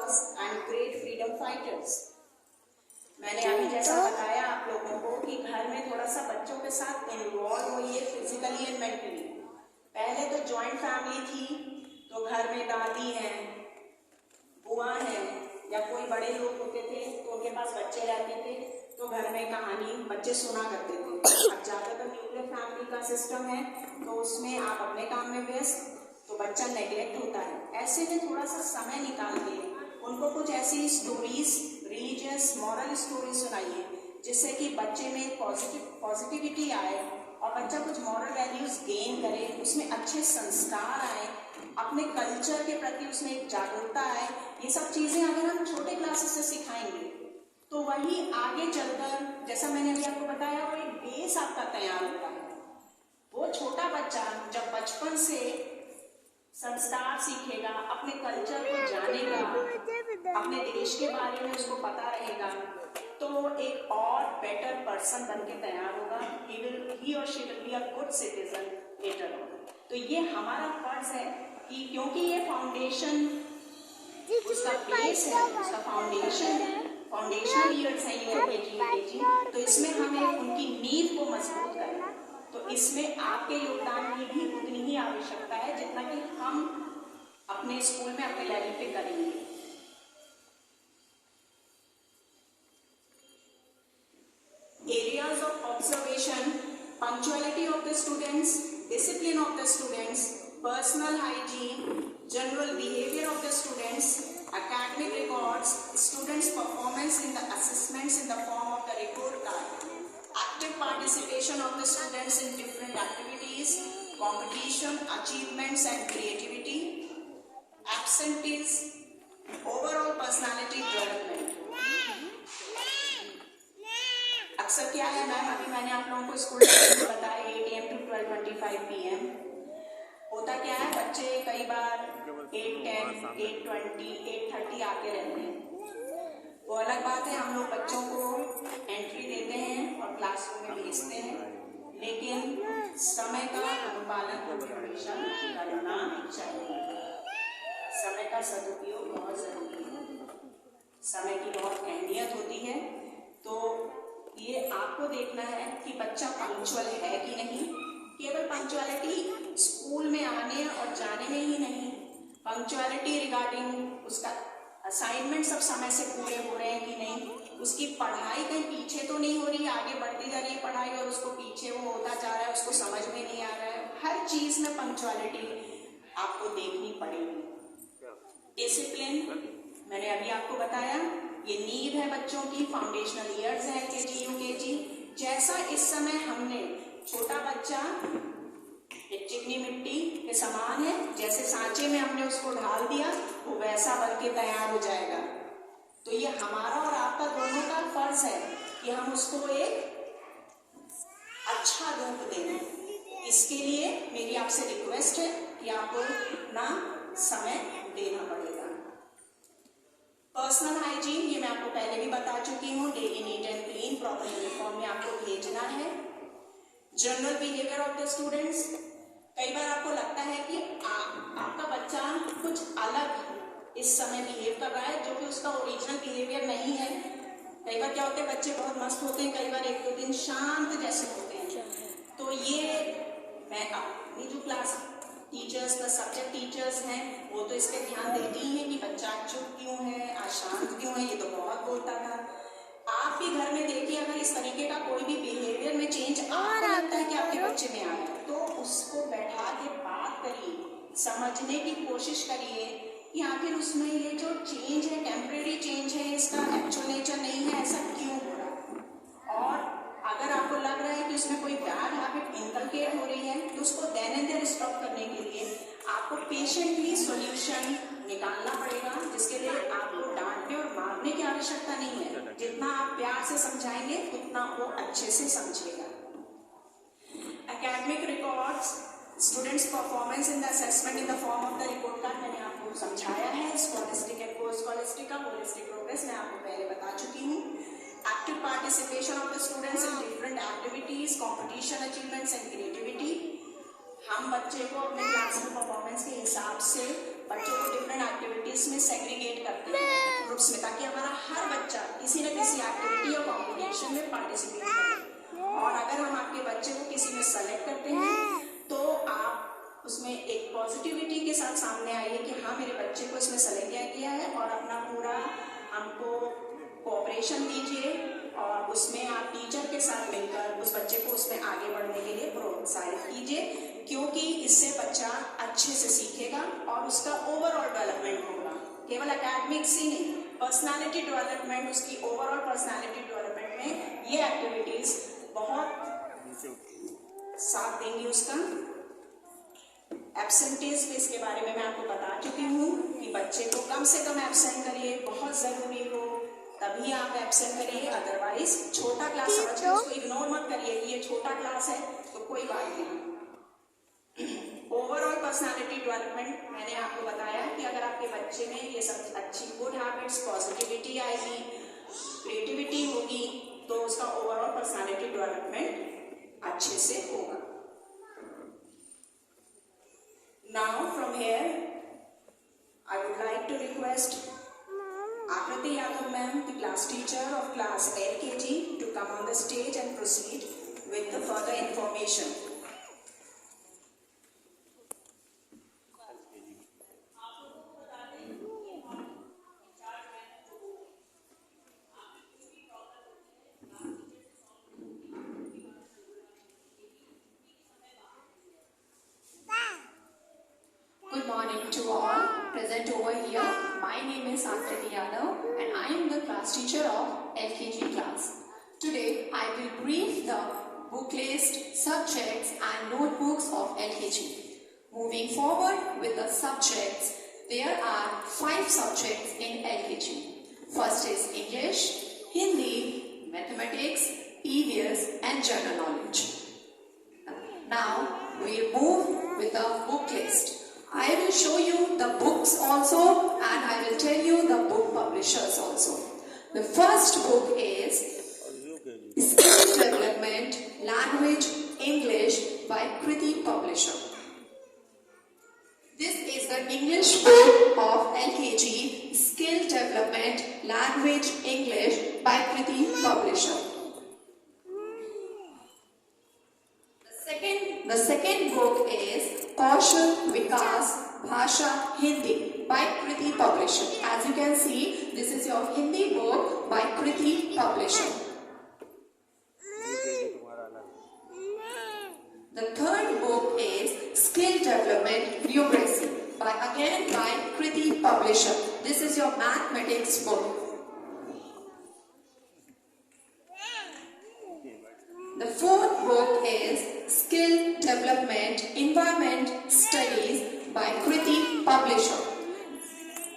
heroes and great freedom fighters. मैंने अभी जैसा बताया आप लोगों को कि घर में थोड़ा सा बच्चों के साथ इन्वॉल्व होइए फिजिकली एंड मेंटली। पहले तो जॉइंट फैमिली थी, तो घर में दादी हैं, बुआ हैं या कोई बड़े लोग होते थे तो उनके पास बच्चे रहते थे, तो घर में कहानी बच्चे सुना करते थे। अब ज़्यादातर न्यूक्लियर फैमिली का सिस्टम है, तो उसमें आप अपने काम में व्यस्त, तो बच्चा नेग्लेक्ट होता है। ऐसे में थोड़ा सा समय निकाल के उनको कुछ ऐसी स्टोरीज, रिलीजियस मॉरल स्टोरी सुनाइए, जिससे कि बच्चे में पॉजिटिविटी आए और बच्चा कुछ मॉरल वैल्यूज गेन करे, उसमें अच्छे संस्कार आए, अपने कल्चर के प्रति उसमें एक जागरूकता आए। ये सब चीज़ें अगर हम छोटे क्लासेस से सिखाएंगे तो वही आगे चलकर, जैसा मैंने अभी आपको बताया, वो एक बेस आपका तैयार होता है। वो छोटा बच्चा जब बचपन से संस्कार सीखेगा, अपने कल्चर को जानेगा, अपने देश के बारे में उसको पता रहेगा, तो एक और बेटर पर्सन बन के तैयार होगा। ही और she will be a good citizen later on. तो ये हमारा फर्ज है कि क्योंकि ये फाउंडेशन उसका बेस है, उसका फाउंडेशनल ईयर्स है यूकेजी, तो इसमें हमें उनकी नींव को मजबूत करना। तो इसमें आपके योगदान की भी उतनी ही आवश्यकता है जितना कि हम अपने स्कूल में अपने लेवल पे करेंगे। Areas of observation: punctuality of the students, discipline of the students, personal hygiene, general behavior of the students, academic records, students' performance in the assessments in the form of the report card, active participation of the students in different activities, competition, achievements and creativity, absenteeism, overall personality development. अक्सर क्या है ma'am, अभी मैंने आप लोगों को school में बताया 8 AM to 12:25 PM। होता क्या है, बच्चे कई बार 8:10, 8:20, 8:30 आते रहते हैं। वो अलग बात है, हम लोग बच्चों को एंट्री देते हैं और क्लासरूम में भेजते हैं, लेकिन समय का अनुपालन हमें हमेशा करना चाहिए। समय का सदुपयोग बहुत जरूरी है, समय की बहुत अहमियत होती है। तो ये आपको देखना है कि बच्चा पंक्चुअल है कि नहीं। केवल पंक्चुअलिटी स्कूल में आने और जाने में ही नहीं, पंक्चुअलिटी रिगार्डिंग उसका असाइनमेंट सब समय से पूरे हो रहे हैं कि नहीं, उसकी पढ़ाई कहीं पीछे तो नहीं हो रही, आगे बढ़ती जा रही है पढ़ाई और उसको पीछे वो होता जा रहा है, उसको समझ में नहीं आ रहा है। हर चीज में पंक्चुअलिटी आपको देखनी पड़ेगी। डिसिप्लिन मैंने अभी आपको बताया, ये नींव है बच्चों की, फाउंडेशनल ईयर्स है LKG UKG। जैसा इस समय हमने छोटा बच्चा एक चिकनी मिट्टी के समान है, जैसे सांचे में हमने उसको ढाल दिया वो वैसा बन के तैयार हो जाएगा। तो ये हमारा और आपका दोनों का फर्ज है कि हम उसको एक अच्छा रूप दें। इसके लिए मेरी आपसे रिक्वेस्ट है कि आपको ना समय देना पड़ेगा। पर्सनल हाइजीन, ये मैं आपको पहले भी बता चुकी हूँ, daily neat and clean proper uniform में आपको भेजना है। General behaviour of the students, कई बार आपको लगता है कि आपका बच्चा कुछ अलग इस समय बिहेव कर रहा है, जो कि उसका ओरिजिनल बिहेवियर नहीं है। कई बार क्या होते हैं, बच्चे बहुत मस्त होते हैं, कई बार 1-2 दिन शांत जैसे होते हैं। तो ये मैं अपनी जो क्लास टीचर्स का सब्जेक्ट टीचर्स हैं वो तो इस पर ध्यान देती ही हैं कि बच्चा चुप क्यों है, अशांत क्यों है, ये तो बहुत बोलता था। आप भी घर में देखिए, अगर इस तरीके का कोई भी बिहेवियर में चेंज आपको लगता है कि आपके बच्चे में आ रहा है, तो उसको बैठा के बात करिए, समझने की कोशिश करिए कि आखिर उसमें ये जो चेंज है टेम्परेरी चेंज है, इसका एक्चुअल नेचर नहीं है, ऐसा क्यों हो रहा है। और अगर आपको लग रहा है कि उसमें कोई बैड हैबिट इनकलकेट हो रही है, तो उसको देन एंड देयर स्टॉप करने के लिए आपको पेशेंटली सॉल्यूशन निकालना पड़ेगा, जिसके लिए आपको डांटने और मारने की आवश्यकता नहीं है। जितना आप प्यार से समझाएंगे उतना वो अच्छे से समझेगा। Academic records, students performance in the assessment in the form of the report card मैंने आपको समझाया है। स्कॉलिस्टिक एंड पोस्ट स्कॉलिस्टिक का होलिस्टिक प्रोग्रेस मैं आपको पहले बता चुकी हूँ। Active participation of the students in different activities, competition, achievements and creativity. हम बच्चे को अपने क्लास में परफॉर्मेंस के हिसाब से बच्चों को डिफरेंट एक्टिविटीज में सेग्रीगेट करते हैं। किसी न किसी एक्टिविटी या कॉम्पिटिशन में पार्टिसिपेट करें। और अगर हम आपके बच्चे को किसी में सेलेक्ट करते हैं तो आप उसमें एक पॉजिटिविटी के साथ सामने आइए कि हाँ मेरे बच्चे को इसमें सेलेक्ट किया है, और अपना पूरा हमको कोऑपरेशन दीजिए और उसमें आप टीचर के साथ मिलकर उस बच्चे को उसमें आगे बढ़ने के लिए प्रोत्साहित कीजिए, क्योंकि इससे बच्चा अच्छे से सीखेगा और उसका ओवरऑल डेवलपमेंट होगा। केवल एकेडमिक्स ही नहीं, पर्सनालिटी डेवलपमेंट, उसकी ओवरऑल पर्सनालिटी डेवलपमेंट में ये एक्टिविटीज बहुत साथ देंगी उसका। एब्सेंटेज के बारे में मैं आपको बता चुकी हूँ कि बच्चे को कम से कम एब्सेंट करिए, बहुत जरूरी हो तभी आप एब्सेंट करिए, अदरवाइज छोटा क्लास समझ के उसको इग्नोर मत करिए कि ये छोटा क्लास है तो कोई बात नहीं। ओवरऑल पर्सनालिटी डेवलपमेंट मैंने आपको बताया कि अगर आपके बच्चे में ये सब अच्छी गुड हैबिट्स, पॉजिटिविटी आएगी, क्रिएटिविटी होगी, तो उसका ओवरऑल पर्सनालिटी डेवलपमेंट अच्छे से होगा। Now from here I would like to request Akriti Yadav ma'am, the class teacher of class LKG, to come on the stage and proceed with the further information. Good morning to all present over here. My name is Akriti Yadav and I am the class teacher of LKG class. Today I will brief the book list, subjects and notebooks of LKG. Moving forward with the subjects, there are 5 subjects in LKG. First is English, Hindi, Mathematics, EVS and General Knowledge. Now we'll move with the book list. I will show you the books also and I will tell you the book publishers also. The first book is Skill Development, Language, English by Kriti Publisher. This is the English book of LKG, Skill Development, Language, English by Kriti Publisher. The second book is Kaushal Vikas Bhasha Hindi by Kriti Publisher. As you can see, this is your Hindi book by Kriti Publisher. The third book is Skill Development Numeracy by Kriti Publisher. This is your mathematics book. The fourth book is Skill Development Environment Studies by Kriti Publisher.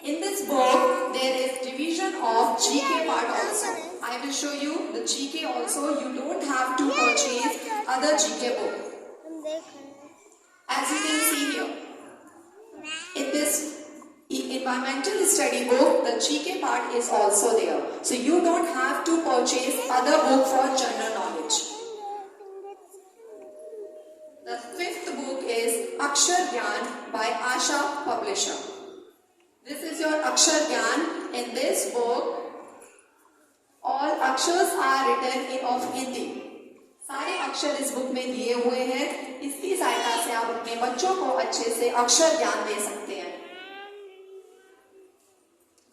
In this book, there is division of GK part also. I will show you the GK also. You don't have to purchase other GK book. As you can see here, in this environmental study book, the GK part is also there. So you don't have to purchase other book for general knowledge. The fifth book is Akshar Gyan by Asha Publisher. This is your Akshar Gyan. In this book, all akshars are written in of Hindi. सारे अक्षर इस book में दिए हुए हैं। इसकी सहायता से आप अपने बच्चों को अच्छे से अक्षर ज्ञान दे सकते हैं।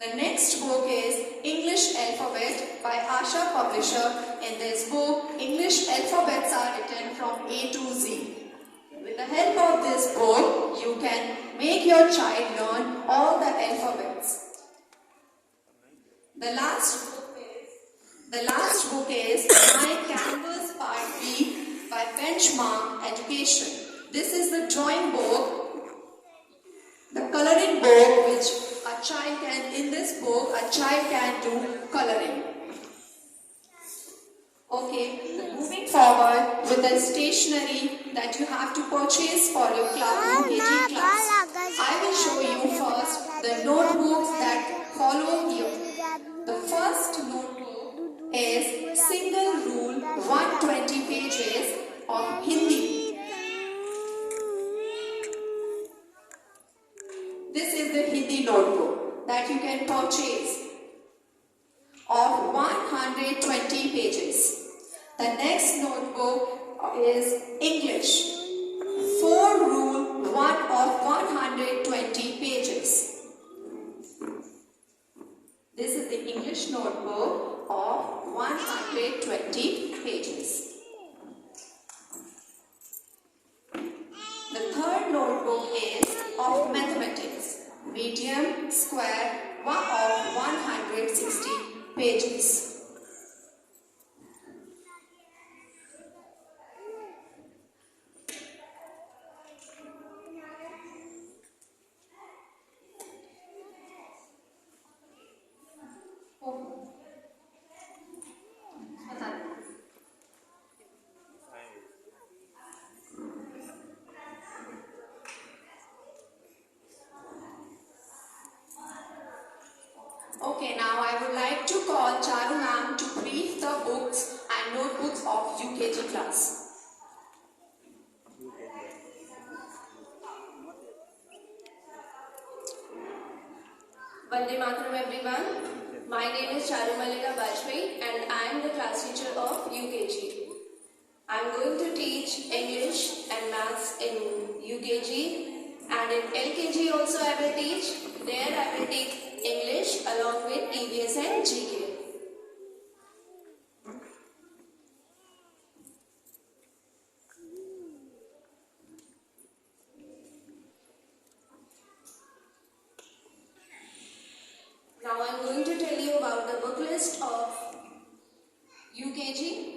The next book is English Alphabet by Asha Publisher. In this book, English alphabets are written from A to Z. With the help of this book, you can make your child learn all the alphabets. The last book is My Canvas Part B by Benchmark Education. This is the drawing book, the coloring book which a child can, in this book, a child can do coloring. Okay, moving forward with the stationery that you have to purchase for your UKG class. I will show you first the notebooks that follow here. The first notebook is Single Rule 120 pages of Hindi. This is the Hindi notebook that you can purchase. of 120 pages. The next notebook is English. 4 rule 1 of 120 pages. This is the English notebook of 120 pages. The third notebook is of mathematics. Medium square 1 of 160 pages. Okay, now I would like to call Charu ma'am to brief the books and notebooks of UKG class. Vande Mataram everyone. My name is Charu Malika Bajpai and I am the class teacher of UKG. I am going to teach English and Maths in UKG, and in LKG also I will teach. There I will teach English along with EVS and GK. Now I am going to tell you about the book list of UKG.